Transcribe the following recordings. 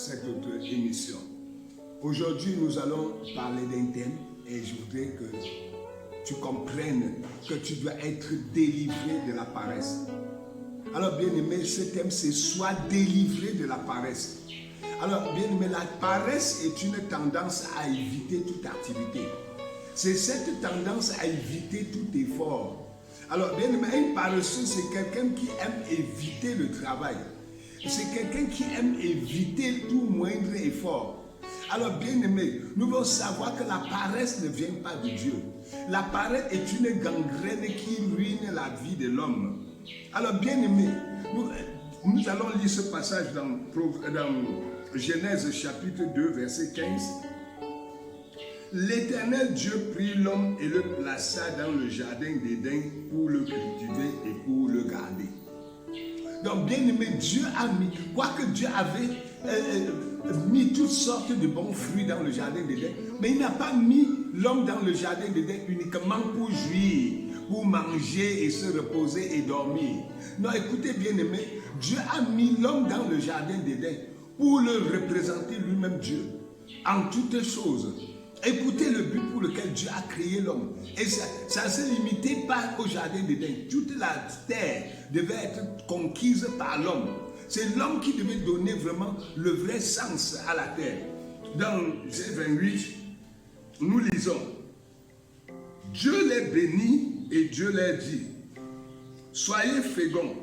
cette autre émission. Aujourd'hui, nous allons parler d'un thème et je voudrais que tu comprennes que tu dois être délivré de la paresse. Alors, bien-aimé, ce thème, c'est « Sois délivré de la paresse ». Alors, bien-aimé, la paresse est une tendance à éviter toute activité. C'est cette tendance à éviter tout effort. Alors, bien-aimé, un paresseux, c'est quelqu'un qui aime éviter le travail. C'est quelqu'un qui aime éviter tout moindre effort. Alors, bien-aimé, nous devons savoir que la paresse ne vient pas de Dieu. La paresse est une gangrène qui ruine la vie de l'homme. Alors, bien-aimé, nous allons lire ce passage dans Genèse chapitre 2, verset 15. L'Éternel Dieu prit l'homme et le plaça dans le jardin d'Éden pour le cultiver et pour le garder. Donc, bien aimé, Dieu a mis, quoique Dieu avait mis toutes sortes de bons fruits dans le jardin d'Éden, mais il n'a pas mis l'homme dans le jardin d'Éden uniquement pour jouir, pour manger et se reposer et dormir. Non, écoutez, bien aimé, Dieu a mis l'homme dans le jardin d'Éden pour le représenter lui-même Dieu en toutes choses. Écoutez le but pour lequel Dieu a créé l'homme. Et ça ne se limitait pas au jardin d'Éden. Toute la terre devait être conquise par l'homme. C'est l'homme qui devait donner vraiment le vrai sens à la terre. Dans Genèse 28, nous lisons: Dieu les bénit et Dieu leur dit: soyez féconds,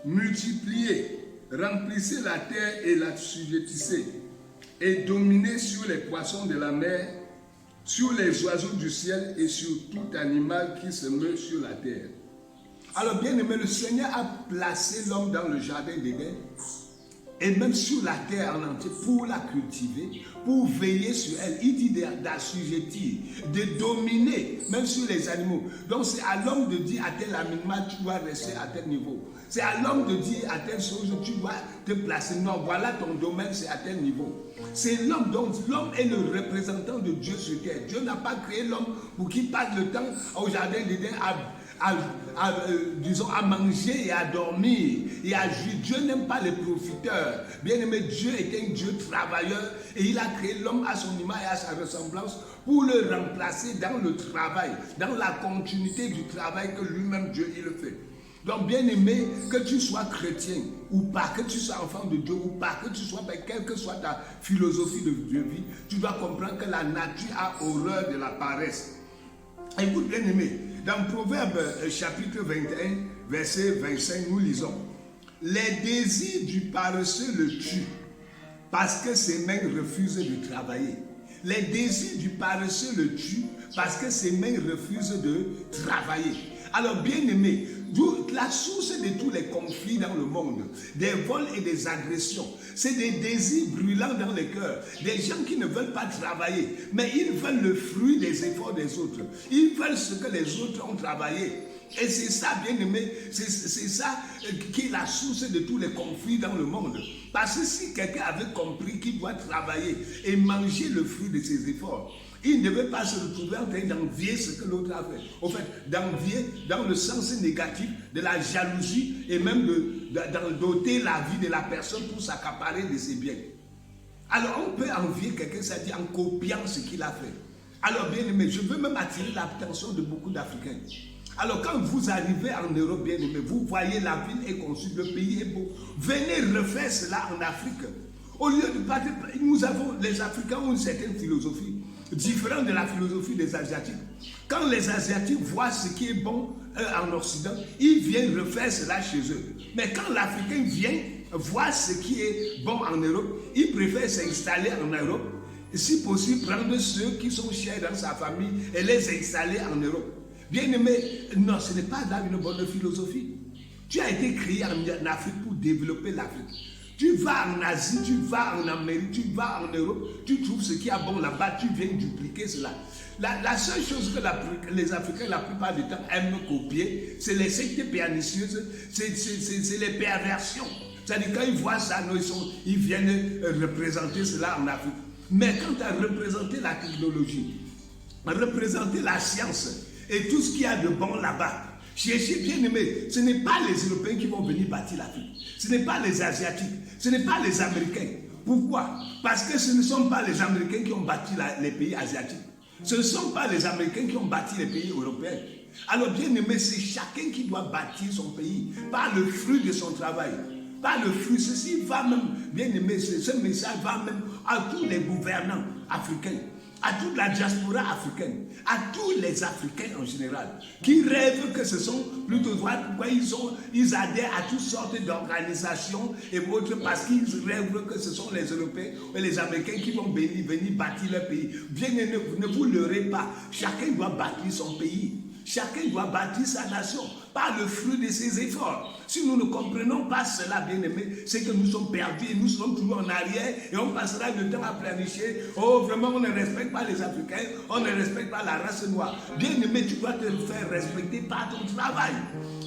multipliez, remplissez la terre et la sujettissez, et dominez sur les poissons de la mer, sur les oiseaux du ciel et sur tout animal qui se meut sur la terre. Alors, bien aimé, le Seigneur a placé l'homme dans le jardin d'Éden et même sur la terre en entier pour la cultiver, pour veiller sur elle. Il dit d'assujettir, de dominer, même sur les animaux. Donc, c'est à l'homme de dire à tel animal, tu dois rester à tel niveau. C'est à l'homme de dire à telle chose, tu dois te placer. Non, voilà ton domaine, c'est à tel niveau. C'est l'homme, donc l'homme est le représentant de Dieu sur terre. Dieu n'a pas créé l'homme pour qu'il passe le temps au jardin d'Éden à manger et à dormir et à jouir. Dieu n'aime pas les profiteurs. Bien aimé, Dieu est un Dieu travailleur et il a créé l'homme à son image et à sa ressemblance pour le remplacer dans le travail, dans la continuité du travail que lui-même Dieu il le fait. Donc, bien aimé, que tu sois chrétien ou pas, que tu sois enfant de Dieu ou pas, que tu sois, quelle que soit ta philosophie de vie, tu dois comprendre que la nature a horreur de la paresse. Écoute, bien aimé, dans Proverbe chapitre 21, verset 25, nous lisons: les désirs du paresseux le tuent, parce que ses mains refusent de travailler. Les désirs du paresseux le tuent, parce que ses mains refusent de travailler. Alors, bien aimé, la source de tous les conflits dans le monde, des vols et des agressions, c'est des désirs brûlants dans les cœurs, des gens qui ne veulent pas travailler, mais ils veulent le fruit des efforts des autres. Ils veulent ce que les autres ont travaillé. Et c'est ça, bien aimé, c'est ça qui est la source de tous les conflits dans le monde. Parce que si quelqu'un avait compris qu'il doit travailler et manger le fruit de ses efforts, il ne devait pas se retrouver en train d'envier ce que l'autre a fait. En fait, d'envier dans le sens négatif de la jalousie et même d'ôter la vie de la personne pour s'accaparer de ses biens. Alors, on peut envier quelqu'un, ça dit en copiant ce qu'il a fait. Alors, bien aimé, je veux même attirer l'attention de beaucoup d'Africains. Alors, quand vous arrivez en Europe, bien aimé, vous voyez la ville est conçue, le pays est beau. Venez refaire cela en Afrique. Au lieu de partir, les Africains ont une certaine philosophie, différente de la philosophie des Asiatiques. Quand les Asiatiques voient ce qui est bon en Occident, ils viennent refaire cela chez eux. Mais quand l'Africain vient voir ce qui est bon en Europe, il préfère s'installer en Europe, et si possible prendre ceux qui sont chers dans sa famille et les installer en Europe. Bien aimé, non, ce n'est pas là une bonne philosophie. Tu as été créé en Afrique pour développer l'Afrique. Tu vas en Asie, tu vas en Amérique, tu vas en Europe, tu trouves ce qui est bon là-bas, tu viens dupliquer cela. La seule chose que les Africains, la plupart du temps, aiment copier, c'est les sectes pernicieuses, c'est les perversions. C'est-à-dire quand ils voient ça, non, ils viennent représenter cela en Afrique. Mais quand tu as représenté la technologie, représenter la science et tout ce qu'il y a de bon là-bas, cherchez, bien aimé, ce n'est pas les Européens qui vont venir bâtir l'Afrique, ce n'est pas les Asiatiques, ce n'est pas les Américains. Pourquoi? Parce que ce ne sont pas les Américains qui ont bâti les pays asiatiques. Ce ne sont pas les Américains qui ont bâti les pays européens. Alors bien aimé, c'est chacun qui doit bâtir son pays par le fruit de son travail. Par le fruit, ceci va même, bien aimé, ce message va même à tous les gouvernants africains, à toute la diaspora africaine, à tous les Africains en général, qui rêvent que ce sont plutôt droits, pourquoi ils adhèrent à toutes sortes d'organisations et autres, parce qu'ils rêvent que ce sont les Européens et les Américains qui vont venir bâtir leur pays. Bien, ne vous leurrez pas, chacun doit bâtir son pays. Chacun doit bâtir sa nation par le fruit de ses efforts. Si nous ne comprenons pas cela, bien aimé, c'est que nous sommes perdus et nous serons toujours en arrière et on passera le temps à planifier. Oh, vraiment, on ne respecte pas les Africains, on ne respecte pas la race noire. Bien aimé, tu dois te faire respecter par ton travail.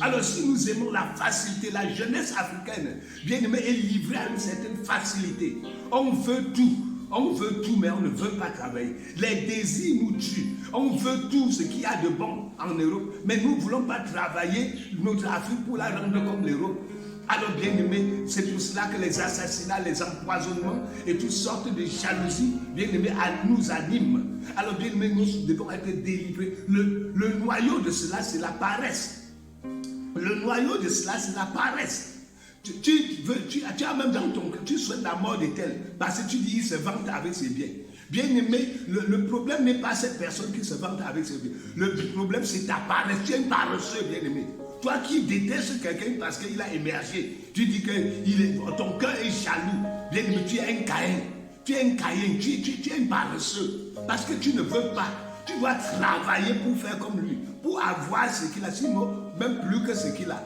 Alors, si nous aimons la facilité, la jeunesse africaine, bien aimé, est livrée à une certaine facilité. On veut tout. On veut tout, mais on ne veut pas travailler. Les désirs nous tuent. On veut tout ce qu'il y a de bon en Europe, mais nous ne voulons pas travailler notre Afrique pour la rendre comme l'Europe. Alors, bien aimé, c'est pour cela que les assassinats, les empoisonnements et toutes sortes de jalousies, bien aimé, nous animent. Alors, bien aimé, nous devons être délivrés. Le noyau de cela, c'est la paresse. Le noyau de cela, c'est la paresse. Tu as même dans ton cœur, tu souhaites la mort de tel, parce que tu dis, il se vante avec ses biens. Bien aimé, le problème n'est pas cette personne qui se vante avec ses biens. Le problème, c'est ta paresse. Tu es un paresseux, bien aimé. Toi qui détestes quelqu'un parce qu'il a émergé, tu dis que ton cœur est jaloux. Bien aimé, tu es un Caïn. Tu es un Caïn, tu es un paresseux. Parce que tu ne veux pas. Tu dois travailler pour faire comme lui, pour avoir ce qu'il a, sinon même plus que ce qu'il a.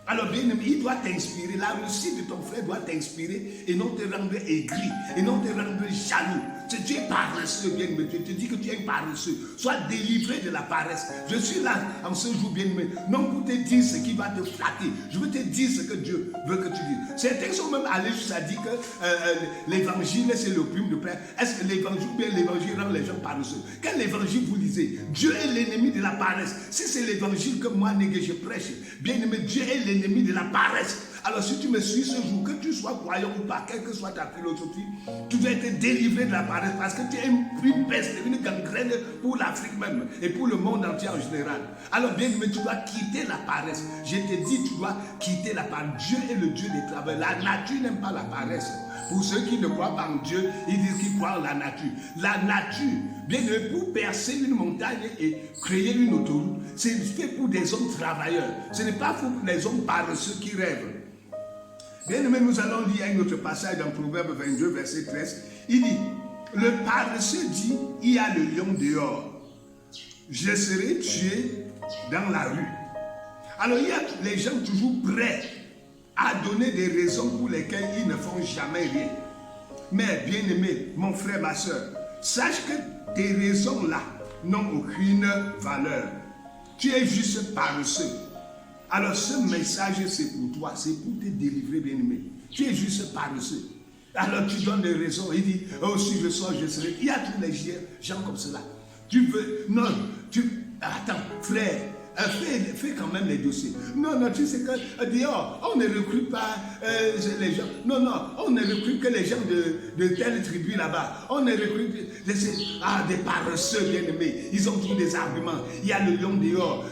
Alors bien aimé, il doit t'inspirer, la réussite de ton frère doit t'inspirer et non te rendre aigri, et non te rendre jaloux. Tu es paresseux, bien aimé, je te dis que tu es un paresseux. Sois délivré de la paresse. Je suis là en ce jour, bien aimé, non pour te dire ce qui va te flatter. Je veux te dire ce que Dieu veut que tu dises. Certains sont même allés jusqu'à dire que l'évangile c'est le prime de père. Est-ce que l'évangile rend les gens paresseux? Quel évangile vous lisez? Dieu est l'ennemi de la paresse. Si c'est l'évangile que moi, Négué, je prêche, bien aimé, Dieu est l'ennemi de la paresse. Alors si tu me suis ce jour, que tu sois croyant ou pas, quelle que soit ta philosophie, tu dois être délivré de la paresse parce que tu es une peste, une gangrène pour l'Afrique même et pour le monde entier en général. Alors bien aimé, tu dois quitter la paresse. Je te dis, tu dois quitter la paresse. Dieu est le Dieu des travailleurs. La nature n'aime pas la paresse. Pour ceux qui ne croient pas en Dieu, ils disent qu'ils croient en la nature. La nature, bien aimé, pour percer une montagne et créer une autoroute, c'est fait pour des hommes travailleurs. Ce n'est pas pour les hommes paresseux qui rêvent. Bien aimé, nous allons lire un autre passage dans Proverbe 22, verset 13. Il dit, le paresseux dit, il y a le lion dehors. Je serai tué dans la rue. Alors il y a les gens toujours prêts à donner des raisons pour lesquelles ils ne font jamais rien. Mais bien aimé, mon frère, ma soeur, sache que tes raisons-là n'ont aucune valeur. Tu es juste paresseux. Alors ce message c'est pour toi, c'est pour te délivrer, bien aimé. Tu es juste paresseux. Alors tu donnes des raisons, il dit, oh si je sors, je serai. Il y a tous les gens comme cela. Tu veux, non, attends, frère, fais quand même les dossiers. Non, tu sais que dehors, on ne recrute pas les gens. Non, on ne recrute que les gens de telle tribu là-bas. On ne recrute des paresseux bien-aimés. Ils ont tous des arguments. Il y a le lion dehors.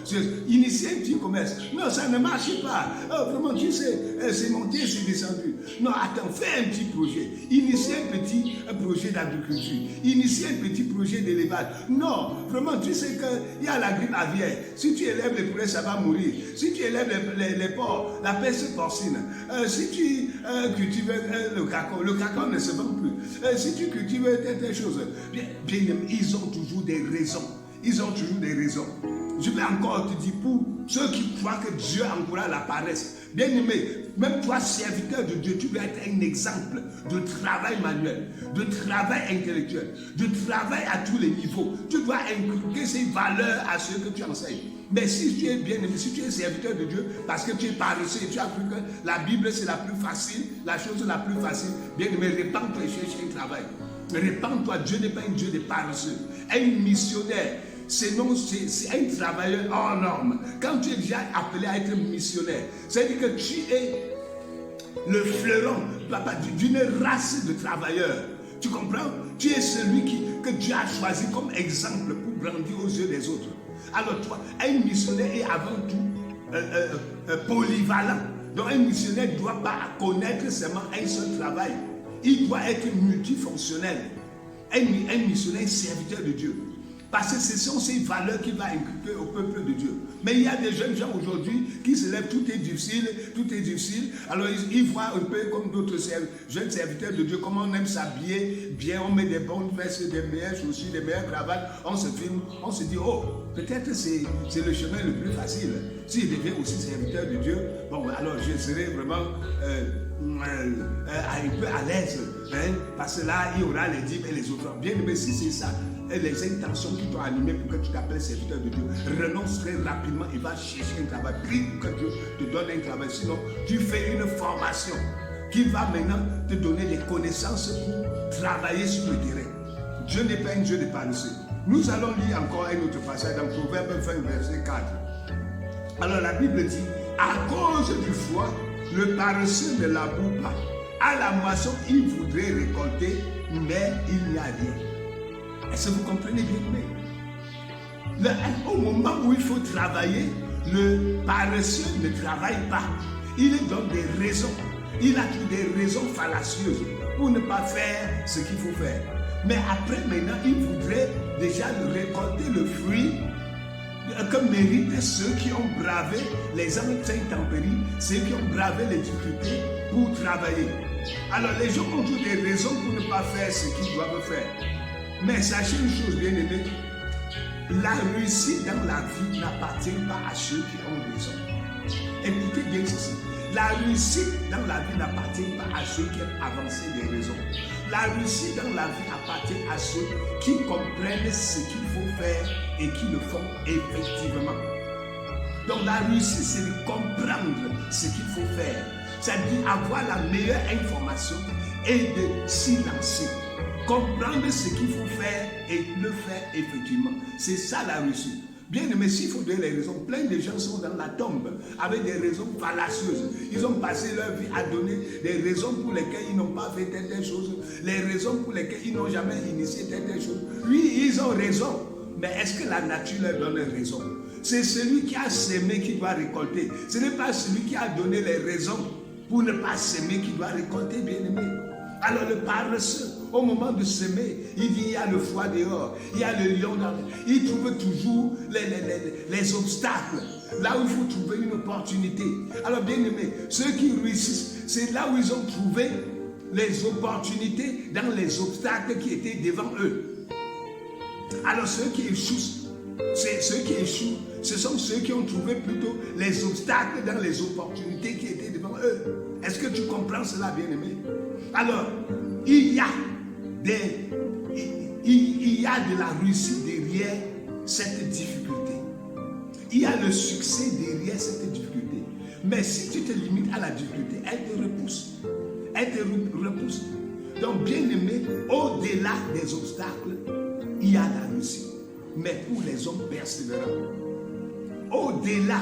Initier un petit commerce. Non, ça ne marche pas. Oh, vraiment, tu sais, c'est monté, c'est descendu. Non, attends, fais un petit projet. Initier un petit projet d'agriculture. Initier un petit projet d'élevage. Non, vraiment, tu sais qu'il y a la grippe aviaire. Si tu élèves les poulets, ça va mourir. Si tu élèves les porcs, la peste porcine. Si tu cultives le cacao ne se vend plus. Si tu cultives telle chose, bien, ils ont toujours des raisons. Ils ont toujours des raisons. Je vais encore te dire, pour ceux qui croient que Dieu encourage la paresse, bien aimé, même toi, serviteur de Dieu, tu dois être un exemple de travail manuel, de travail intellectuel, de travail à tous les niveaux. Tu dois inculquer ces valeurs à ceux que tu enseignes. Mais si tu es bien aimé, si tu es serviteur de Dieu, parce que tu es paresseux et tu as cru que la Bible c'est la plus facile, la chose la plus facile, bien aimé, répands-toi et cherche un travail. Répands-toi, Dieu n'est pas un Dieu de paresseux. Un missionnaire, c'est un travailleur hors norme. Quand tu es déjà appelé à être missionnaire, c'est-à-dire que tu es le fleuron d'une race de travailleurs. Tu comprends? Tu es celui que Dieu a choisi comme exemple pour grandir aux yeux des autres. Alors toi, un missionnaire est avant tout polyvalent. Donc un missionnaire ne doit pas connaître seulement un seul travail. Il doit être multifonctionnel. Un missionnaire serviteur de Dieu. Parce que ce sont ces valeurs qu'il va inculquer au peuple de Dieu. Mais il y a des jeunes gens aujourd'hui qui se lèvent, tout est difficile. Alors ils voient un peu comme d'autres jeunes serviteurs de Dieu, comment on aime s'habiller bien, on met des bonnes vestes, des meilleures chaussures, des meilleures cravates, on se filme, on se dit, oh, peut-être c'est le chemin le plus facile. S'il devient aussi serviteur de Dieu, bon, alors je serai vraiment un peu à l'aise, hein, parce que là, il y aura les dîmes et les offrandes. Bien, mais si c'est ça, les intentions qui t'ont animé pour que tu t'appelles serviteur de Dieu, renonce très rapidement et va chercher un travail. Prie pour que Dieu te donne un travail. Sinon, tu fais une formation qui va maintenant te donner les connaissances pour travailler sur le terrain. Dieu n'est pas un Dieu de paresseux. Nous allons lire encore un autre passage dans Proverbe 20, verset 4. Alors la Bible dit, à cause du froid, le paresseux ne laboure pas. À la moisson, il voudrait récolter, mais il n'y a rien. Est-ce que vous comprenez bien? Au moment où il faut travailler, le paresseux ne travaille pas. Il donne des raisons. Il a toutes des raisons fallacieuses pour ne pas faire ce qu'il faut faire. Mais après, maintenant, il voudrait déjà récolter le fruit que méritent ceux qui ont bravé les intempéries, ceux qui ont bravé les difficultés pour travailler. Alors, les gens ont toutes des raisons pour ne pas faire ce qu'ils doivent faire. Mais sachez une chose, bien aimé, la réussite dans la vie n'appartient pas à ceux qui ont raison. Écoutez bien ceci. La réussite dans la vie n'appartient pas à ceux qui ont avancé des raisons. La réussite dans la vie appartient à ceux qui comprennent ce qu'il faut faire et qui le font effectivement. Donc la réussite, c'est de comprendre ce qu'il faut faire. C'est-à-dire avoir la meilleure information et de s'y lancer. Comprendre ce qu'il faut faire et le faire effectivement. C'est ça la réussite. Bien aimé, s'il faut donner les raisons, plein de gens sont dans la tombe avec des raisons fallacieuses. Ils ont passé leur vie à donner des raisons pour lesquelles ils n'ont pas fait telle chose, les raisons pour lesquelles ils n'ont jamais initié telle chose. Oui, ils ont raison, mais est-ce que la nature leur donne raison? C'est celui qui a semé qui doit récolter. Ce n'est pas celui qui a donné les raisons pour ne pas s'aimer qui doit récolter, bien aimé. Alors le paresseux, au moment de semer, il dit il y a le froid dehors, il y a le lion dans il trouve toujours les obstacles, là où il faut trouver une opportunité. Alors bien aimé, ceux qui réussissent, c'est là où ils ont trouvé les opportunités dans les obstacles qui étaient devant eux. Alors ceux qui échouent, ce sont ceux qui ont trouvé plutôt les obstacles dans les opportunités qui étaient devant eux. Est-ce que tu comprends cela, bien aimé? Alors, il y a de la réussite derrière cette difficulté. Il y a le succès derrière cette difficulté. Mais si tu te limites à la difficulté, elle te repousse. Elle te repousse. Donc, bien aimé, au-delà des obstacles, il y a la réussite. Mais pour les hommes persévérants, au-delà,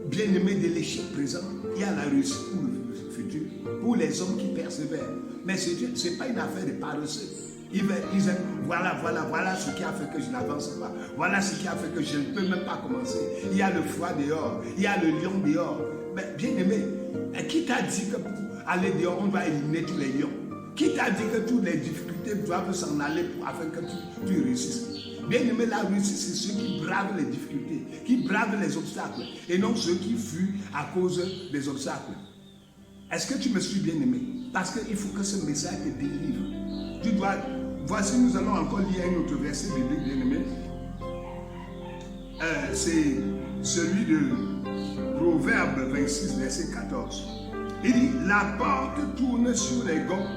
bien aimé, de l'échec présent, il y a la réussite pour le futur, pour les hommes qui persévèrent. Mais ce n'est pas une affaire de paresseux. Ils aiment, voilà ce qui a fait que je n'avance pas. Voilà ce qui a fait que je ne peux même pas commencer. Il y a le froid dehors, il y a le lion dehors. Mais bien aimé, qui t'a dit que pour aller dehors, on va éliminer tous les lions? Qui t'a dit que toutes les difficultés doivent s'en aller afin que tu réussisses? Bien aimé, la réussite, c'est ceux qui bravent les difficultés, qui bravent les obstacles, et non ceux qui fuient à cause des obstacles. Est-ce que tu me suis, bien aimé? Parce qu'il faut que ce message te délivre. Voici, nous allons encore lire un autre verset biblique, bien aimé. C'est celui de Proverbe 26, verset 14. Il dit, la porte tourne sur les gonds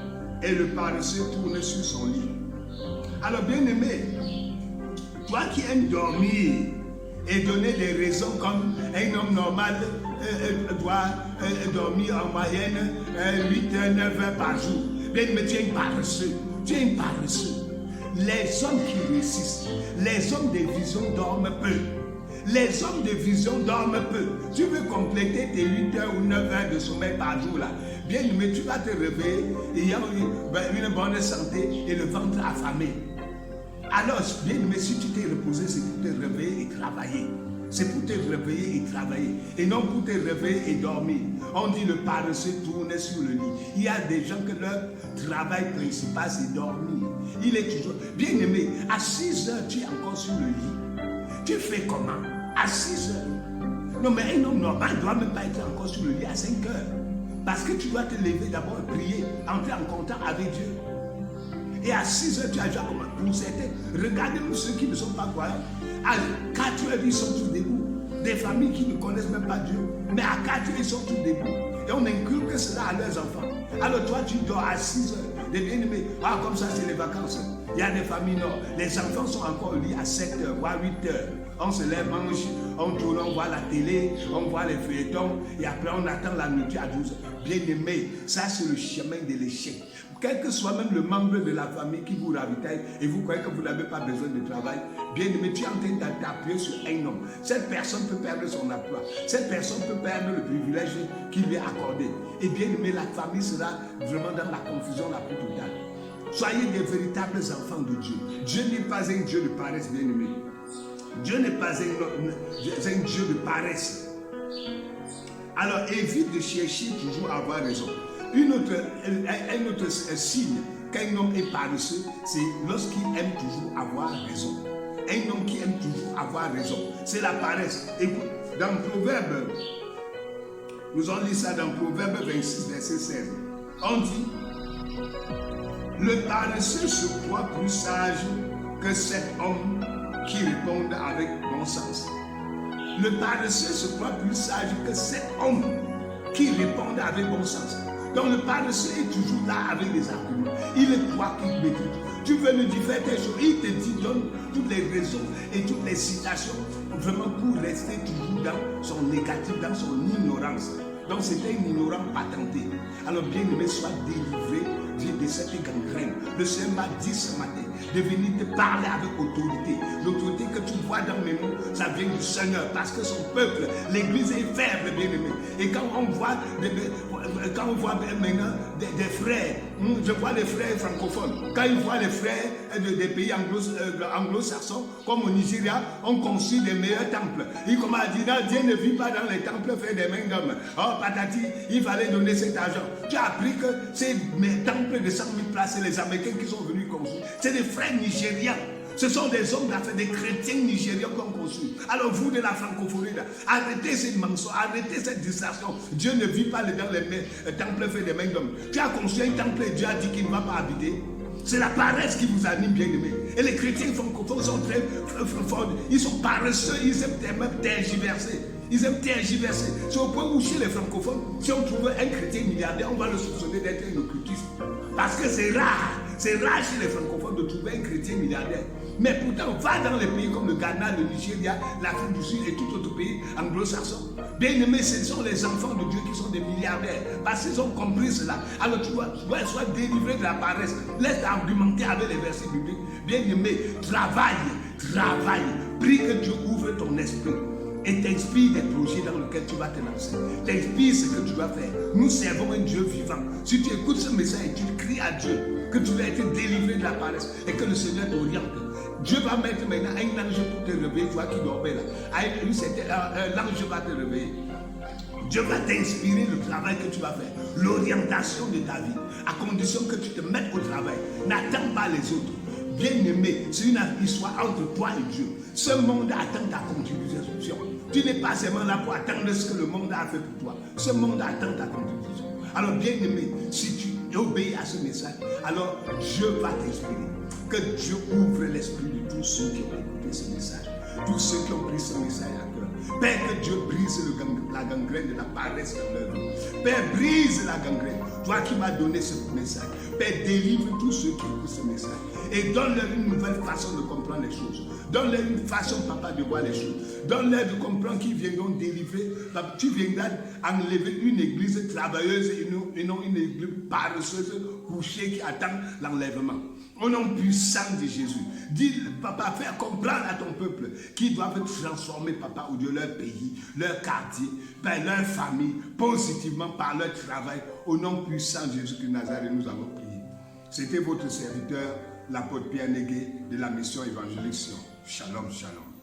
et le paresseux tourne sur son lit. Alors, bien aimé, toi qui aimes dormir et donner des raisons comme un homme normal doit dormir en moyenne 8 heures, 9 heures par jour. Bien, mais tu es un paresseux. Tu es un paresseux. Les hommes qui réussissent, les hommes des visions dorment peu. Les hommes de vision dorment peu. Tu veux compléter tes 8 heures ou 9 heures de sommeil par jour là. Bien aimé, tu vas te réveiller ayant une bonne santé et le ventre affamé. Alors, bien aimé, si tu t'es reposé, c'est pour te réveiller et travailler. C'est pour te réveiller et travailler. Et non pour te réveiller et dormir. On dit le paresseux tourne sur le lit. Il y a des gens que leur travail principal, c'est dormir. Il est toujours... Bien aimé, à 6 heures, tu es encore sur le lit. Tu fais comment? À 6 heures. Non, mais un homme normal ne doit même pas être encore sur le lit à 5 heures. Parce que tu dois te lever d'abord, prier, entrer en contact avec Dieu. Et à 6 heures, tu as déjà commencé. Pour certains, regardez-nous ceux qui ne sont pas croyants. À 4 heures, ils sont tous debout. Des familles qui ne connaissent même pas Dieu. Mais à 4 heures, ils sont tous debout. Et on inculque cela à leurs enfants. Alors toi, tu dors à 6 heures. Des bien-aimés, ah, comme ça, c'est les vacances. Il y a des familles, non. Les enfants sont encore au lit à 7 heures, voire 8 heures. On se lève, mange, on tourne, on voit la télé, on voit les feuilletons. Et après, on attend la nourriture à 12 heures. Bien-aimés, ça, c'est le chemin de l'échec. Quel que soit même le membre de la famille qui vous ravitaille et vous croyez que vous n'avez pas besoin de travail, bien aimé, tu es en train d'appuyer sur un homme. Cette personne peut perdre son emploi. Cette personne peut perdre le privilège qui lui est accordé. Et bien aimé, la famille sera vraiment dans la confusion la plus totale. Soyez des véritables enfants de Dieu. Dieu n'est pas un Dieu de paresse, bien aimé. Dieu n'est pas un Dieu de paresse. Alors évite de chercher toujours à avoir raison. Un autre signe qu'un homme est paresseux, c'est lorsqu'il aime toujours avoir raison. Un homme qui aime toujours avoir raison, c'est la paresse. Écoute, dans Proverbe, nous avons lu ça dans Proverbe 26, verset 16. On dit, le paresseux se croit plus sage que cet homme qui répond avec bon sens. Le paresseux se croit plus sage que cet homme qui répond avec bon sens. Donc le paresseux est toujours là avec des arguments. Il est toi qui maîtrise. Tu veux lui dire faire tes choses. Il te dit, donne toutes les raisons et toutes les citations vraiment pour rester toujours dans son négatif, dans son ignorance. Donc c'était une ignorance patentée. Alors bien aimé, sois délivré de cette gangrène. Le Seigneur m'a dit ce matin de venir te parler avec autorité. L'autorité que tu vois dans mes mots, ça vient du Seigneur parce que son peuple, l'église est faible, bien aimé. Et quand on voit maintenant des frères, je vois les frères francophones, quand ils voient les frères des pays anglo-saxons, comme au Nigeria, on construit des meilleurs temples. Ils commencent à dire, non, Dieu ne vit pas dans les temples faits des mains d'hommes. Oh, patati, il fallait donner cet argent. Tu as appris que ces temples de 100 000 places, c'est les Américains qui sont venus construire. C'est des frères nigérians. Ce sont des hommes d'affaires, des chrétiens nigériens qui ont construit. Alors vous de la francophonie, là, arrêtez ces mensonges, arrêtez cette distraction. Dieu ne vit pas dans les temples faits des mains d'hommes. Tu as construit un temple et Dieu a dit qu'il ne va pas habiter. C'est la paresse qui vous anime, bien aimé. Et les chrétiens francophones sont très forts. Ils sont paresseux, ils aiment même tergiverser. Ils aiment tergiverser. C'est au point où chez les francophones, si on trouve un chrétien milliardaire, on va le soupçonner d'être un occultiste. Parce que c'est rare chez les francophones de trouver un chrétien milliardaire. Mais pourtant, va dans les pays comme le Ghana, le Nigeria, l'Afrique du Sud et tout autre pays anglo-saxon. Bien aimé, ce sont les enfants de Dieu qui sont des milliardaires. Parce qu'ils ont compris cela. Alors tu dois être délivré de la paresse. Laisse argumenter avec les versets bibliques. Bien aimé, travaille. Prie que Dieu ouvre ton esprit. Et t'inspire des projets dans lesquels tu vas te lancer. T'inspire ce que tu vas faire. Nous servons un Dieu vivant. Si tu écoutes ce message et tu cries à Dieu que tu vas être délivré de la paresse et que le Seigneur t'oriente, Dieu va mettre maintenant un ange pour te réveiller, toi qui dormais là. L'ange va te réveiller. Dieu va t'inspirer le travail que tu vas faire, l'orientation de ta vie, à condition que tu te mettes au travail. N'attends pas les autres. Bien-aimé, c'est une histoire entre toi et Dieu. Ce monde attend ta contribution. Tu n'es pas seulement là pour attendre ce que le monde a fait pour toi. Ce monde attend ta contribution. Alors, bien-aimé, si tu obéis à ce message, alors Dieu va t'inspirer. Que Dieu ouvre l'esprit de tous ceux qui ont écouté ce message. Tous ceux qui ont pris ce message à cœur. Père, que Dieu brise la gangrène de la paresse dans leur vie. Père, brise la gangrène. Toi qui m'as donné ce message. Père, délivre tous ceux qui écoutent ce message. Et donne-leur une nouvelle façon de comprendre les choses. Donne-leur une façon, papa, de voir les choses. Donne-leur de comprendre qu'ils viendront délivrer. Tu viendras enlever une église travailleuse et non une église paresseuse, couchée, qui attend l'enlèvement. Au nom puissant de Jésus. Dis, papa, faire comprendre à ton peuple qu'ils doivent transformer, papa, ou de leur pays, leur quartier, par leur famille, positivement par leur travail. Au nom puissant de Jésus de Nazareth, nous avons prié. C'était votre serviteur, l'apôtre Pierre Négué de la mission évangélique Sion. Shalom, shalom.